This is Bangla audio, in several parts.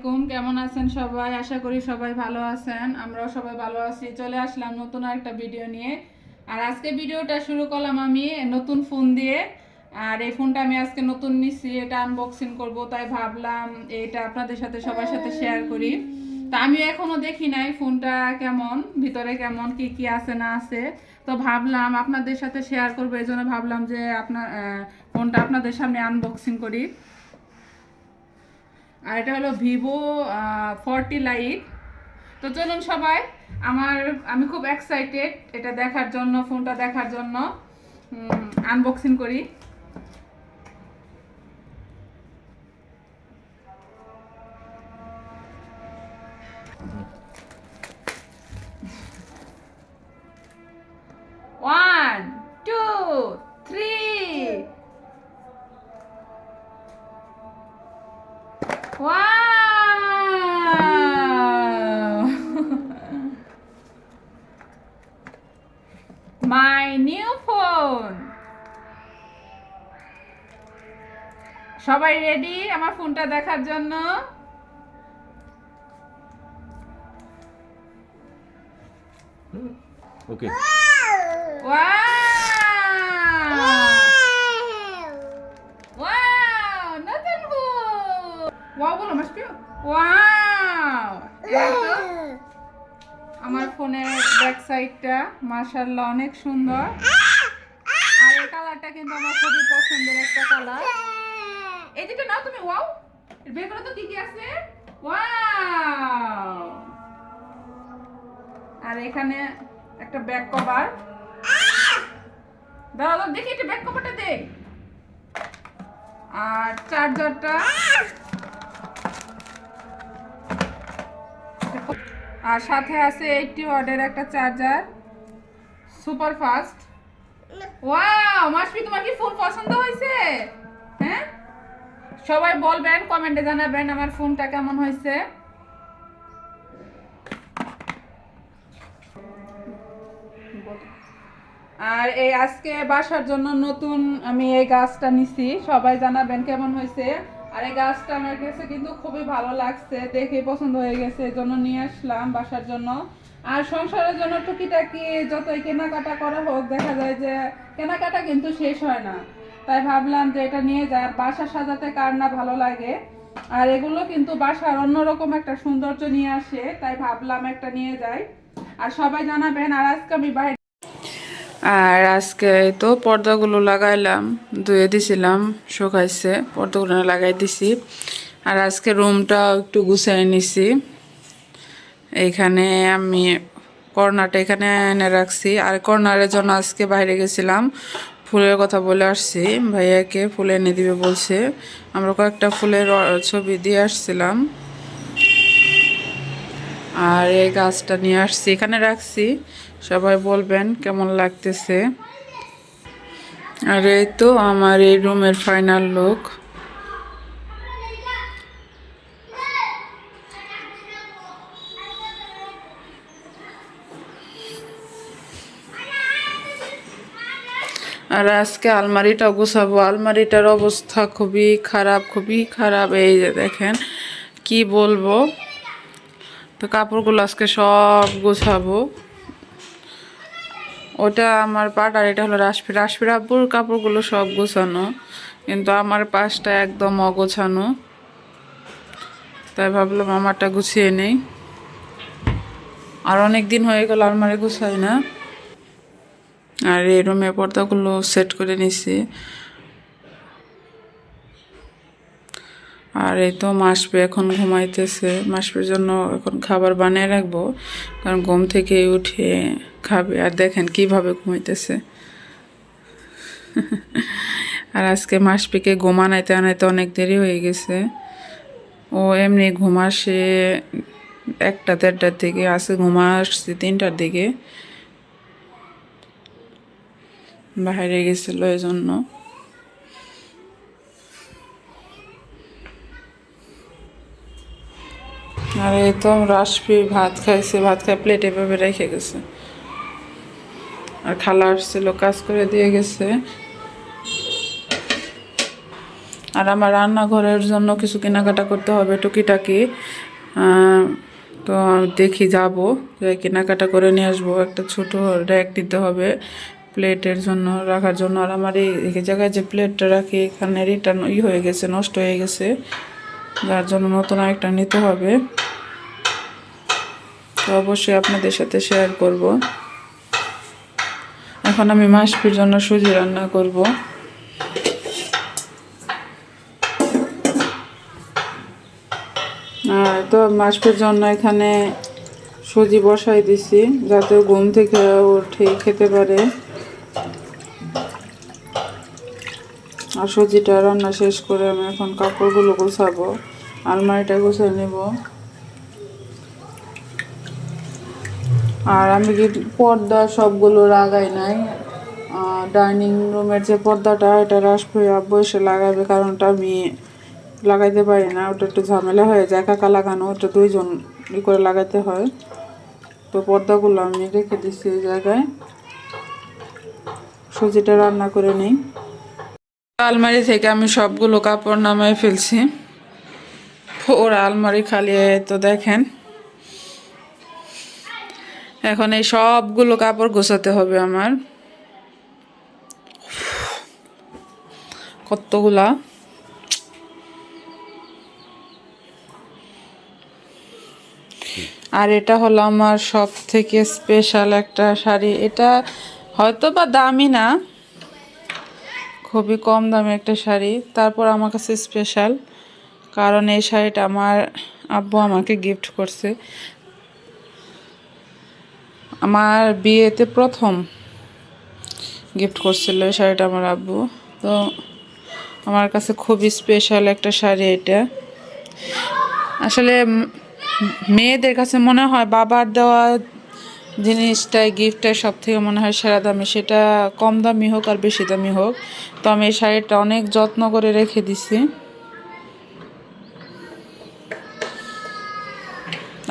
কেমন আছেন সবাই? আশা করি সবাই ভালো আছেন। আমরাও সবাই ভালো আছি। চলে আসলাম নতুন একটা ভিডিও নিয়ে। আর আজকে ভিডিওটা শুরু করলাম আমি নতুন ফোন দিয়ে। আর এই ফোনটা আমি আজকে নতুন নিছি, এটা আনবক্সিং করব, তাই ভাবলাম এটা আপনাদের সাথে সবার সাথে শেয়ার করি। তা আমি এখনো দেখি নাই ফোনটা কেমন, ভিতরে কেমন, কি কি আছে না আছে। তো ভাবলাম আপনাদের সাথে শেয়ার করবো, এই জন্য ভাবলাম যে ফোনটা আপনাদের সামনে আনবক্সিং করি। আর এটা হলো ভিভো 40 লাইট। তো চলুন সবাই, আমি খুব এক্সাইটেড এটা দেখার জন্য, ফোনটা দেখার জন্য। আনবক্সিং করি। One, two, three. Wow! My new phone. সবাই রেডি আমার ফোনটা দেখার জন্য? ওকে। ওয়াও, নতুন ফোন। ওয়াও বলো মাসপি। ওয়াও, আমার ফোনের ব্যাক সাইডটা মাশাআল্লাহ অনেক সুন্দর। আর এই কালারটা কিন্তু আমার খুবই পছন্দের একটা কালার। এই যেটা নাও তুমি, ওয়াও। এর ভেতরে তো কি কি আছে? ওয়াও। আর এখানে একটা ব্যাক কভার। দাঁড়াও দেখি একটু ব্যাক কভারটা দেখ। আর চার্জারটা, আর সাথে আছে 80 ওয়াটের একটা চার্জার, সুপার ফাস্ট। ওয়াও মাসপি, তোমার কি ফোন পছন্দ হয়েছে? হ্যাঁ, সবাই বলবেন, কমেন্টে জানাবেন আমার ফোনটা কেমন হয়েছে। আর এই আজকে বাসার জন্য নতুন আমি এই গাছটা নিছি, সবাই জানাবেন কেমন হয়েছে। আর এই গাছটা আমার কাছে কিন্তু খুবই ভালো লাগছে, দেখে পছন্দ হয়ে গেছে, এই জন্য নিয়ে আসলাম বাসার জন্য। আর সংসারের জন্য টুকিটাকি যতই কেনাকাটা করা হোক, দেখা যায় যে কেনাকাটা কিন্তু শেষ হয় না। তাই ভাবলাম যে এটা নিয়ে যায়, আর বাসা সাজাতে কার না ভালো লাগে। আর এগুলো কিন্তু বাসার অন্যরকম একটা সৌন্দর্য নিয়ে আসে, তাই ভাবলাম একটা নিয়ে যাই। আর সবাই জানাবেন। আর আজকে আমি বাইরে, আর আজকে তো পর্দাগুলো লাগাইলাম, ধুয়ে দিছিলাম, শুকাইছে, পর্দাগুলো লাগাই দিছি। আর আজকে রুমটাও একটু গুছাই নিছি। এইখানে আমি কর্নারটা এখানে এনে রাখছি। আর কর্নারের জন্য আজকে বাইরে গেছিলাম, ফুলের কথা বলে আসছি, ভাইয়াকে ফুল এনে দিবে বলছে। আমরা কয়েকটা ফুলের ছবি দিয়ে আসছিলাম। আর এই গাছটা নিয়ে আসছি, এখানে রাখছি, সবাই বলবেন কেমন লাগতেছে। আর এই তো আমার এই রুমের ফাইনাল লুক। আর আজকে আলমারিটা গুছাবো, আলমারিটার অবস্থা খুবই খারাপ, খুবই খারাপ। এই যে দেখেন, কি বলবো। তো কাপড়গুলো আজকে সব গুছাবো। ওটা আমার পাট, আর এটা হলো রাশফির আব্বুর কাপড়গুলো সব গোছানো, কিন্তু আমার পাশটা একদম অগোছানো। তাই ভাবলাম আমারটা গুছিয়ে নেই। আর অনেক দিন হয়ে গেল আলমারি গুছাই না। আর এই রুমে পর্দাগুলো সেট করে নিছি। আর এই তো মাসপি এখন ঘুমাইতেছে, মাসপির জন্য এখন খাবার বানিয়ে রাখবো, কারণ ঘুম থেকে উঠে খাবে। আর দেখেন কিভাবে ঘুমাইতেছে। আর আজকে মাসপিকে ঘুমানাইতে আনাইতে অনেক দেরি হয়ে গেছে। ও এমনি ঘুমাসে 1টা-1:30টার দিকে, আজকে ঘুমাসছে 3টার দিকে, বাইরে গেছিল এই জন্য। আর এই তো রাশপি ভাত খাইছে, ভাত খাই প্লেটে এভাবে রেখে গেছে। আর খালা আসছিল, কাজ করে দিয়ে গেছে। আর আমার রান্নাঘরের জন্য কিছু কেনাকাটা করতে হবে টুকিটাকি। আহ, তো দেখি যাব, কেনাকাটা করে নিয়ে আসবো। একটা ছোট র্যাক দিতে হবে প্লেটের জন্য, রাখার জন্য। আর আমার এই জায়গায় যে প্লেটটা রাখি এখানে এটা হয়ে গেছে, নষ্ট হয়ে গেছে, যার জন্য নতুন আরেকটা নিতে হবে। তো অবশ্যই আপনাদের সাথে শেয়ার করব। এখন আমি মাসপির জন্য সুজি রান্না করব। তো মাসপির জন্য এখানে সুজি বসাই দিছি যাতে ঘুম থেকে উঠে খেতে পারে। আর সুজিটা রান্না শেষ করে আমি এখন কাপড়গুলো গোছাবো, আলমারিটা গুছিয়ে নেব। আর আমি কি পর্দা সবগুলো লাগাই নাই, ডাইনিং রুমের যে পর্দাটা এটা রাসপি আব্বু এসে লাগাবে, কারণ ওটা আমি লাগাইতে পারি না, ওটা একটু ঝামেলা হয়ে যায় একা লাগানো, ওটা দুইজন করে লাগাইতে হয়। তো পর্দাগুলো আমি রেখে দিচ্ছি এই জায়গায়। সুজিটা রান্না করে নিই। আলমারি থেকে আমি সবগুলো কাপড় নামাই ফেলছি, ওরা আলমারি খালি। তো দেখেন এখন এই সবগুলো কাপড় গোছাতে হবে আমার, কতগুলা। আর এটা হলো আমার সব থেকে স্পেশাল একটা শাড়ি। এটা হয়তো বা দামি না, খুবই কম দামি একটা শাড়ি, তারপর আমার কাছে স্পেশাল, কারণ এই শাড়িটা আমার আব্বু আমাকে গিফট করছে আমার বিয়েতে, প্রথম গিফট করছিল এই শাড়িটা আমার আব্বু। তো আমার কাছে খুবই স্পেশাল একটা শাড়ি এটা। আসলে মেয়েদের কাছে মনে হয় বাবার দেওয়া জিনিসটাই, গিফটটাই সব থেকে মনে হয় সেরা দামি, সেটা কম দামি হোক আর বেশি দামি হোক। তো আমি এই শাড়িটা অনেক যত্ন করে রেখে দিছি।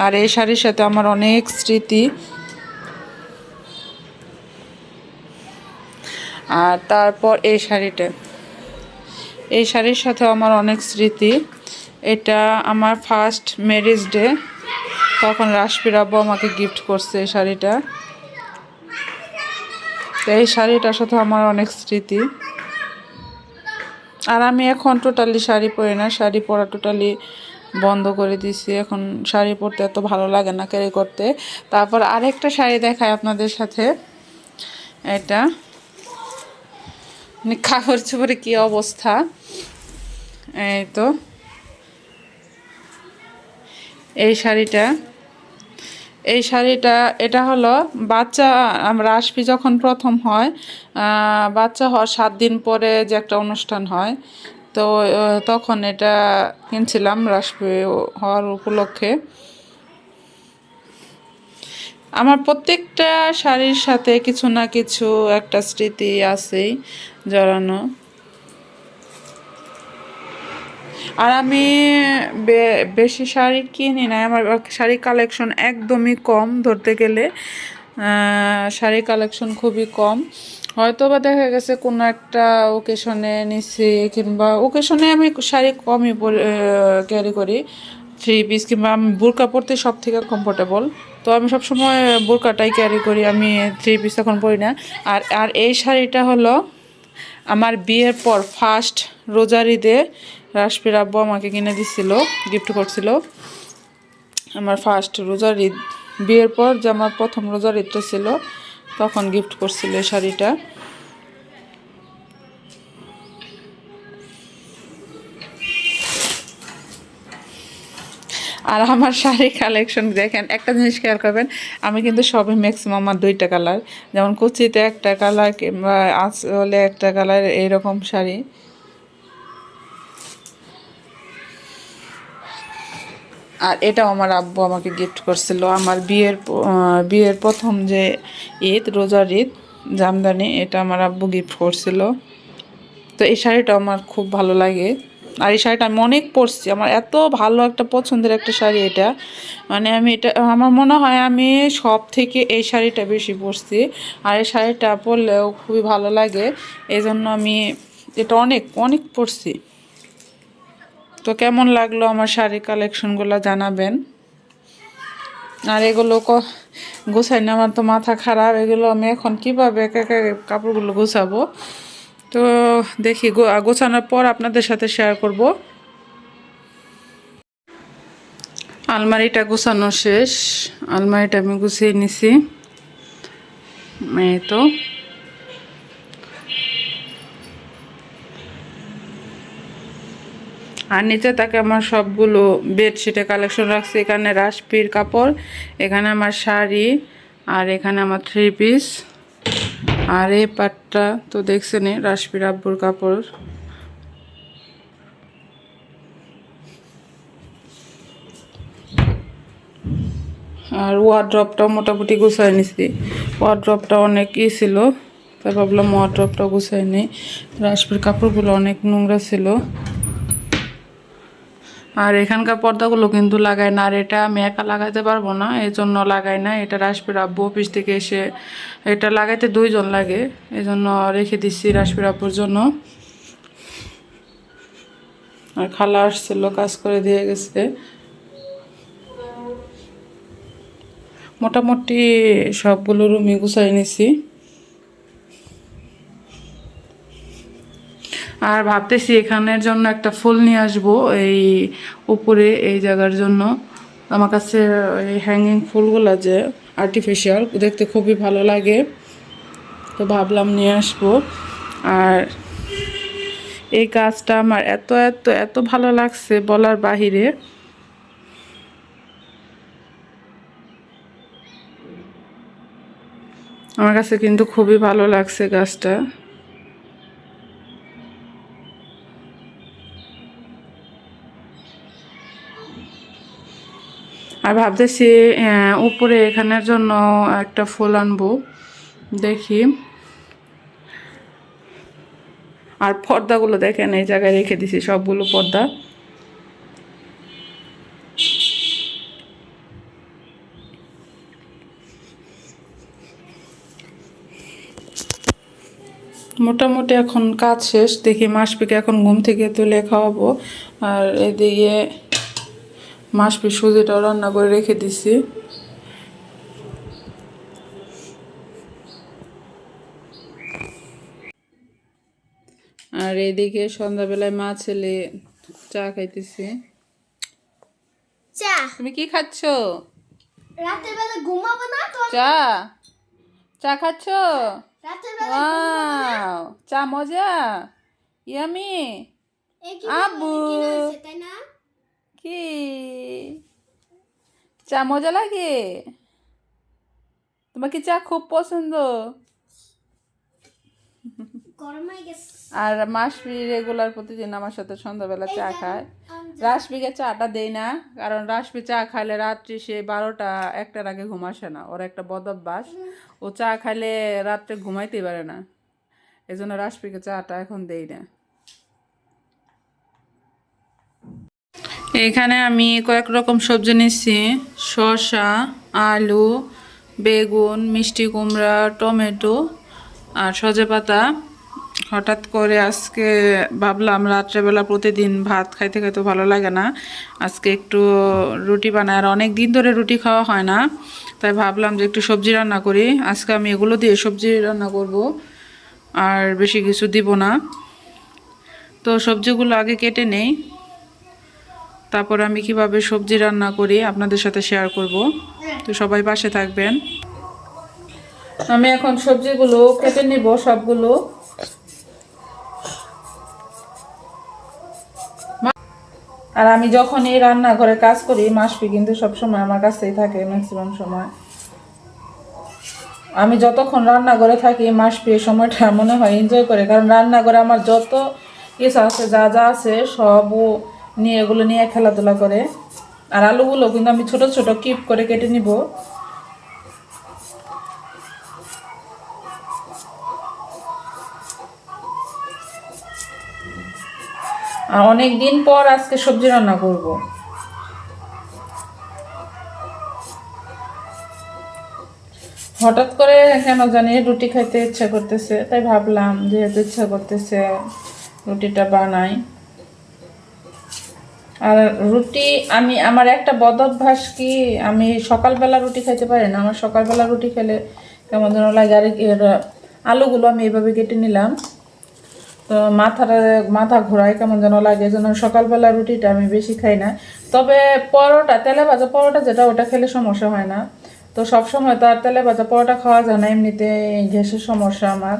আর এই শাড়ির সাথে আমার অনেক স্মৃতি। আর তারপর এই শাড়ির সাথে আমার অনেক স্মৃতি। এটা আমার ফার্স্ট ম্যারেজ ডে, তখন রাসপির আব্বু আমাকে গিফট করছে এই শাড়িটা। তো এই শাড়িটার সাথে আমার অনেক স্মৃতি। আর আমি এখন টোটালি শাড়ি পরি না, শাড়ি পরা টোটালি বন্ধ করে দিছি। এখন শাড়ি পরতে এত ভালো লাগে না, ক্যারি করতে। তারপর আরেকটা শাড়ি দেখায় আপনাদের সাথে। এটা কাপড় চোপড়ে কি অবস্থা, এই তো এই শাড়িটা এটা হলো বাচ্চা, আমরা রাসপি যখন প্রথম হয়, বাচ্চা হওয়ার 7 দিন পরে যে একটা অনুষ্ঠান হয়, তো তখন এটা কিনছিলাম রাসপি হওয়ার উপলক্ষে। আমার প্রত্যেকটা শাড়ির সাথে কিছু না কিছু একটা স্মৃতি আছেই জড়ানো। আর আমি বেশি শাড়ি কিনি না, আমার শাড়ি কালেকশন একদমই কম, ধরতে গেলে শাড়ি কালেকশন খুবই কম। হয়তো বা দেখা গেছে কোনো একটা ওকেশনে নিছি, কিংবা ওকেশনে আমি শাড়ি কমই ক্যারি করি, 3 পিস, কিংবা আমি বোরকা পরতে সব থেকে কমফোর্টেবল, তো আমি সবসময় বোরকাটাই ক্যারি করি, আমি 3 পিস এখন পরি না। আর আর এই শাড়িটা হলো আমার বিয়ের পর ফার্স্ট রোজার ঈদে রাসপির আব্বু আমাকে কিনে দিছিল, গিফট করছিল। আমার ফার্স্ট রোজার ঈদ, বিয়ের পর যে আমার প্রথম রোজার ঈদটা ছিল, তখন গিফট করছিল এই শাড়িটা। আর আমার শাড়ি কালেকশন দেখেন, একটা জিনিস খেয়াল করবেন, আমি কিন্তু সবই ম্যাক্সিমাম আমার 2টা কালার, যেমন কুচিতে একটা কালার কিংবা আঁচলে একটা কালার, এইরকম শাড়ি। আর এটাও আমার আব্বু আমাকে গিফট করছিল আমার বিয়ের প্রথম যে ঈদ, রোজার ঈদ, জামদানি, এটা আমার আব্বু গিফট করছিল। তো এই শাড়িটা আমার খুব ভালো লাগে। আর এই শাড়িটা আমি অনেক পরছি, আমার এত ভালো একটা পছন্দের একটা শাড়ি এটা, মানে আমি এটা, আমার মনে হয় আমি সব থেকে এই শাড়িটা বেশি পরছি। আর এই শাড়িটা পরলেও খুবই ভালো লাগে, এই জন্য আমি এটা অনেক অনেক পরছি। তো কেমন লাগলো আমার শাড়ির কালেকশনগুলো জানাবেন। আর এগুলো গোছাই না, আমার তো মাথা খারাপ। এগুলো আমি এখন কীভাবে একে একে কাপড়গুলো গোছাবো, তো দেখি গোছানোর পর আপনাদের সাথে শেয়ার করব। আলমারিটা গোছানো শেষ, আলমারিটা আমি গুছিয়ে নিছি। এই তো আর নিচে তাকে আমার সবগুলো বেডশিটে কালেকশন রাখছি। এখানে রাশপির কাপড়, এখানে আমার শাড়ি, আর এখানে আমার 3 পিস। আর এই পাটটা তো দেখছেন রাশপির আব্বুর কাপড়। আর ওয়ার্ড্রপটাও মোটামুটি গুছাই নিছি। ওয়ার্ড্রপটা অনেক ছিল, তাই ভাবলাম ওয়ার্ড্রপটা গুছাই নিই। রাশপির কাপড়গুলো অনেক নোংরা ছিল। আর এখানকার পর্দাগুলো কিন্তু লাগাই না, আর এটা আমি একা লাগাইতে পারবো না, এই জন্য লাগাই না। এটা রাশপির আব্বু অফিস থেকে এসে এটা লাগাইতে 2 জন লাগে, এই জন্য রেখে দিচ্ছি রাশপির আব্বুর জন্য। আর খালা আসছিল, কাজ করে দিয়ে গেছে। মোটামুটি সবগুলো রুমই গুছাই নিছি। আর ভাবতেছি এখানের জন্য একটা ফুল নিয়ে আসবো, এই উপরে এই জায়গার জন্য। আমার কাছে এই হ্যাঙ্গিং ফুলগুলো যে আর্টিফিশিয়াল দেখতে খুবই ভালো লাগে, তো ভাবলাম নিয়ে আসবো। আর এই গাছটা আমার এত এত এত ভালো লাগছে বলার বাহিরে। আমার কাছে কিন্তু খুবই ভালো লাগছে গাছটা। আর ভাবতেছি উপরে এখানের জন্য একটা ফুল আনবো, দেখি। আর পর্দাগুলো দেখেন এই জায়গায় রেখে দিছি সবগুলো পর্দা। মোটামুটি এখন কাজ শেষ, দেখি মাসপিকে এখন ঘুম থেকে তুলে খাওয়াবো। আর এদিকে মাসপি সুজিটাও রান্না করে রেখে দিছি। আর এদিকে সন্ধ্যাবেলায় মা ছেলে চা খাইতেছি। চা তুমি কি খাচ্ছ? রাতের বেলা ঘুমাবো না তো? চা চা খাচ্ছ? রাতের বেলা ওয়াও, চা মজা, ইয়ামি। আব্বু তাই না? কি চা মজা লাগে? তোমার কি চা খুব পছন্দ? গরম হয়ে গেছে। আর মাসবি রেগুলার প্রতিদিন আমার সাথে সন্ধ্যাবেলা চা খায়। রাশবিকে চাটা দেই না, কারণ রাশবি চা খাইলে রাত্রি সে 12টা 1টার আগে ঘুম আসে না। ওর একটা বদ অভ্যাস, ও চা খাইলে রাত্রে ঘুমাইতে পারে না, এই জন্য রাশবিকে চাটা এখন দেই না। এখানে আমি কয়েক রকম সবজি নিচ্ছি, শসা, আলু, বেগুন, মিষ্টি কুমড়া, টমেটো আর সজেপাতা। হঠাৎ করে আজকে ভাবলাম রাত্রেবেলা প্রতিদিন ভাত খাইতে খাইতে ভালো লাগে না, আজকে একটু রুটি বানাই। আর অনেক দিন ধরে রুটি খাওয়া হয় না, তাই ভাবলাম যে একটু সবজি রান্না করি। আজকে আমি এগুলো দিয়ে সবজি রান্না করব, আর বেশি কিছু দিব না। তো সবজিগুলো আগে কেটে নেই, তারপর আমি কিভাবে সবজি রান্না করি আপনাদের সাথে শেয়ার করব। তো সবাই পাশে থাকবেন। আমি এখন সবজিগুলো কেটে নিব সবগুলো। আর আমি যখন এই রান্নাঘরে কাজ করি, মাসপি কিন্তু সবসময় আমার কাছেই থাকে ম্যাক্সিমাম সময়। আমি যতক্ষণ রান্নাঘরে থাকি মাসপি এই সময়টা মনে হয় এনজয় করে, কারণ রান্নাঘরে আমার যত কিছু আছে, যা যা আছে সব নিয়ে এগুলো নিয়ে খেলাধুলা করে। আর আলুগুলো কিন্তু আমি ছোট ছোট কিপ করে কেটে নিব। আর অনেক দিন পর আজকে সবজি রান্না করব। হঠাৎ করে কেন জানি রুটি খাইতে ইচ্ছা করতেছে, তাই ভাবলাম যেহেতু ইচ্ছা করতেছে রুটিটা বানাই। আর রুটি আমার একটা বদ অভ্যাস কি, আমি সকালবেলা রুটি খাইতে পারি না। আমার সকালবেলা রুটি খেলে কেমন যেন লাগে। আর আলুগুলো আমি এইভাবে কেটে নিলাম, তো মাথা ঘোরায় কেমন যেন লাগে, এই জন্য সকালবেলা রুটিটা আমি বেশি খাই না। তবে পরোটা, তেলে ভাজা পরোটা যেটা, ওটা খেলে সমস্যা হয় না। তো সবসময় তো আর তেলে ভাজা পরোটা খাওয়া যায় না, এমনিতে গ্যাসের সমস্যা আমার,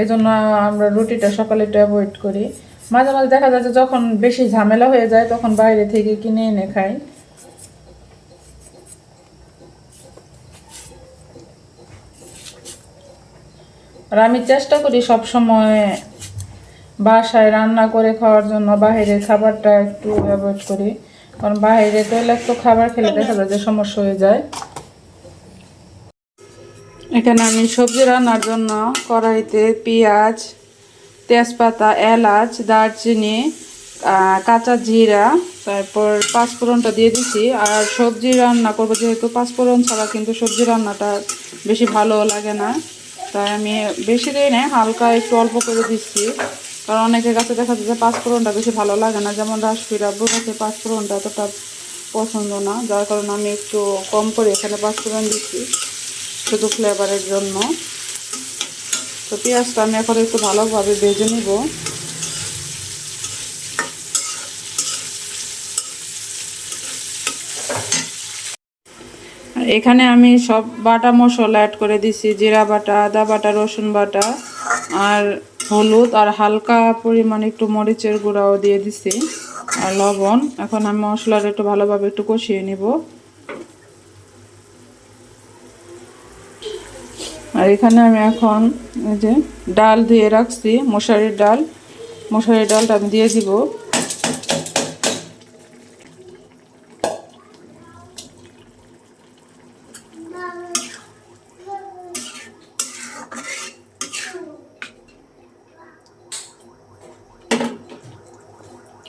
এই জন্য আমরা রুটিটা সকালে একটু অ্যাভয়েড করি। মাঝে মাঝে দেখা যায় যে যখন বেশি ঝামেলা হয়ে যায় তখন বাইরে থেকে কিনে এনে খাই। আর আমি চেষ্টা করি সব সময় বাসায় রান্না করে খাওয়ার জন্য, বাইরের খাবারটা একটু অ্যাভয়েড করি, কারণ বাইরে তৈলাক্ত খাবার খেলে দেখা যায় যে সমস্যা হয়ে যায়। এখানে আমি সবজি রান্নার জন্য কড়াইতে পেঁয়াজ, তেজপাতা, এলাচ, দারচিনি, কাঁচা জিরা, তারপর পাঁচফোড়নটা দিয়ে দিছি। আর সবজি রান্না করবো যেহেতু, পাঁচফোড়ন ছাড়া কিন্তু সবজি রান্নাটা বেশি ভালো লাগে না, তাই আমি বেশি দিই না, হালকা একটু অল্প করে দিচ্ছি। কারণ অনেকের কাছে দেখা যাচ্ছে পাঁচফোড়নটা বেশি ভালো লাগে না, যেমন রাসফির আব্বুর কাছে পাঁচফোড়নটা এতটা পছন্দ না, যার কারণে আমি একটু কম করে এখানে পাঁচফোড়ন দিচ্ছি শুধু ফ্লেভারের জন্য। তো পেঁয়াজটা আমি এখন একটু ভালোভাবে ভেজে নিব। এখানে আমি সব বাটা মশলা অ্যাড করে দিছি, জিরা বাটা, আদা বাটা, রসুন বাটা, আর হলুদ, আর হালকা পরিমাণ একটু মরিচের গুঁড়াও দিয়ে দিছি, আর লবণ। এখন আমি মশলাটা একটু ভালোভাবে একটু কষিয়ে নিব। আর এখানে আমি এখন এই যে ডাল দিয়ে রাখছি, মশারির ডালটা আমি দিয়ে দিব।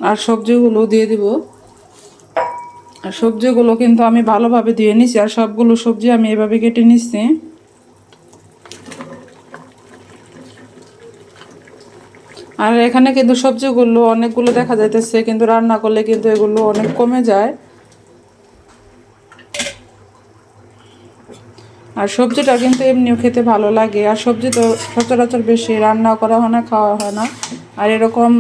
আর সবজিগুলো দিয়ে দিব। আর সবজিগুলো কিন্তু আমি ভালোভাবে ধুয়ে নিছি, আর সবগুলো সবজি আমি এভাবে কেটে নিচ্ছি। আর এখানে কিন্তু সবজিগুলো অনেকগুলো দেখা যাইতেছে, কিন্তু রান্না করলে কিন্তু এগুলো অনেক কমে যায়। আর সবজিটা কিন্তু এমনিও খেতে ভালো লাগে, আর সবজি তো সচরাচর বেশি রান্না করা হয় না, খাওয়া হয় না। আর এরকম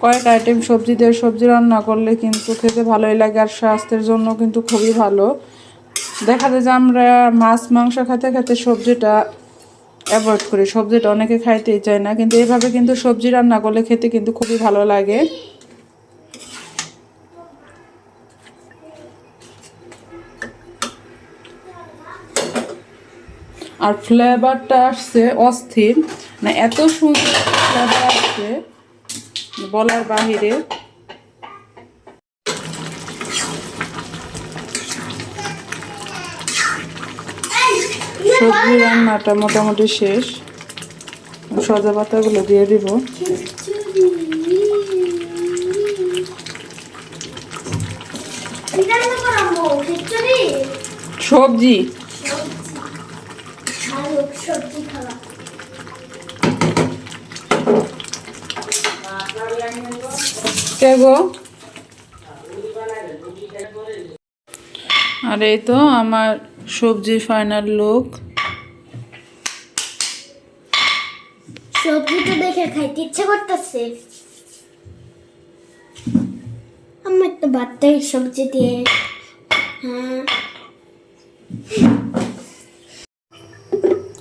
কয়েক আইটেম সবজি দিয়ে সবজি রান্না করলে কিন্তু খেতে ভালোই লাগে, আর স্বাস্থ্যের জন্য কিন্তু খুবই ভালো। দেখা যায় যে আমরা মাছ মাংস খেতে খেতে সবজিটা অ্যাভয়েড করি, সবজিটা অনেকে খাইতেই চায় না, কিন্তু এইভাবে কিন্তু সবজি রান্না করলে খেতে কিন্তু খুবই ভালো লাগে। আর ফ্লেভারটা আসছে অস্থির, না এত সুন্দর ফ্লেভার আসছে বলার বাহিরে। সবজি রান্নাটা মোটামুটি শেষ, সজা পাতাগুলো দিয়ে দিব। সবজি কে গো? আর এই তো আমার সবজি ফাইনাল লুক। সবজিটা দেখে খাইতে ইচ্ছে করতেছে। আমার তো বাত্তাই সবজি দিয়ে। হ্যাঁ,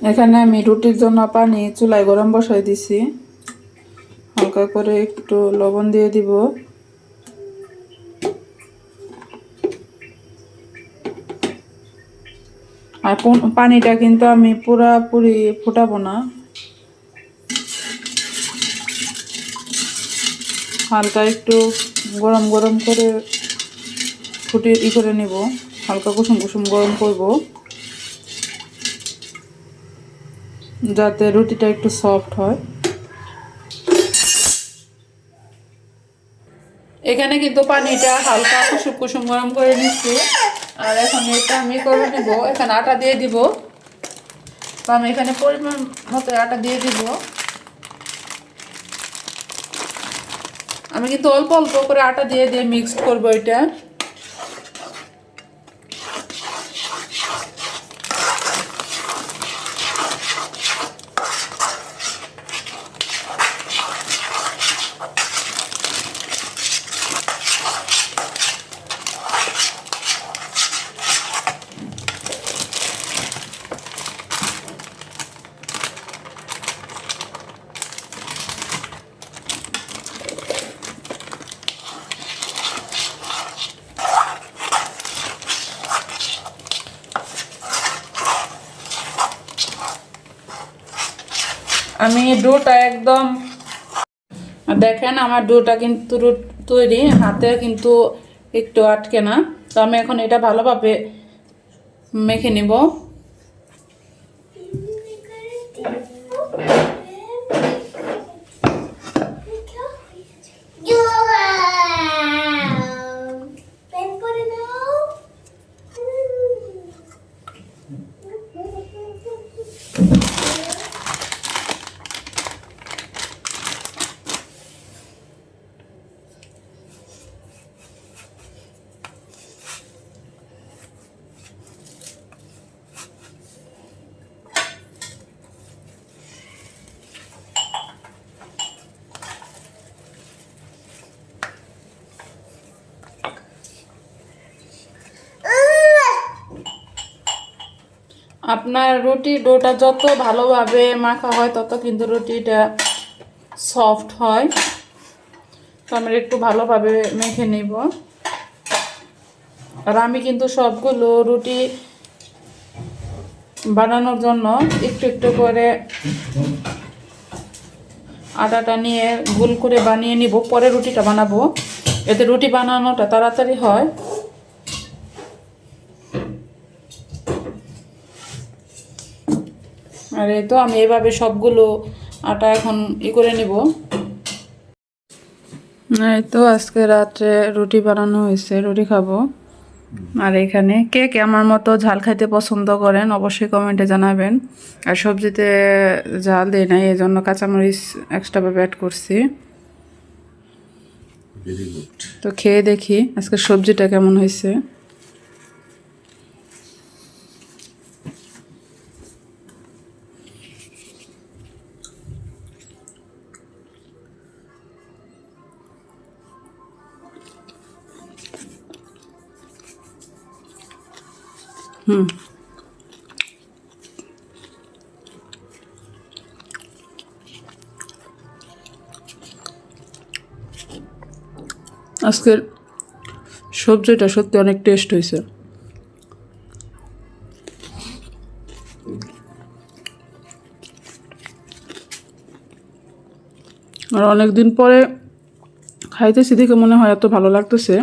এখানে আমি রুটির জন্য পানি চুলায় গরম বসাই দিছি, হালকা করে একটু লবণ দিয়ে দিব। আর পানিটা কিন্তু আমি পুরাপুরি ফুটাবো না, হালকা একটু গরম গরম করে ফুটিয়ে করে নিব, হালকা কুসুম কুসুম গরম করব, যাতে রুটিটা একটু সফট হয়। এখানে কিন্তু পানিটা হালকা কুসুম কুসুম গরম করে নিচ্ছি। আর এখন এটা আমি করে নেব, এখানে আটা দিয়ে দিব। তো আমি এখানে পরিমাণ মতো আটা দিয়ে দিব। আমি কিন্তু অল্প অল্প করে আটা দিয়ে দিয়ে মিক্সড করবো এটা। আমি ডোটা একদম দেখেন আমার ডোটা কিন্তু তৈরি, হাতে কিন্তু একটু আটকে না। তো আমি এখন এটা ভালোভাবে মেখে নিব। পেন করে নাও। আপনার রুটি ডোটা যত ভালোভাবে মাখা হয় তত কিন্তু রুটিটা সফট হয়। তো আমরা একটু ভালোভাবে মেখে নিব। আর আমি কিন্তু সবগুলো রুটি বানানোর জন্য একটু একটু করে আটাটা নিয়ে গোল করে বানিয়ে নিব, পরে রুটিটা বানাবো, এতে রুটি বানানোটা তাড়াতাড়ি হয়। আর এই তো আমি এভাবে সবগুলো আটা এখন করে নিব। এই তো আজকে রাত্রে রুটি বানানো হয়েছে, রুটি খাবো। আর এখানে কে কে আমার মতো ঝাল খাইতে পছন্দ করেন অবশ্যই কমেন্টে জানাবেন। আর সবজিতে ঝাল দিই নাই, এই জন্য কাঁচামরিচ এক্সট্রাভাবে অ্যাড করছি। তো খেয়ে দেখি আজকে সবজিটা কেমন হয়েছে। আজকের সবজিটা সত্যি অনেক টেস্ট হয়েছে। আর অনেক দিন পরে খাইতেছি দেখে মনে হয় এত ভালো লাগতেছে।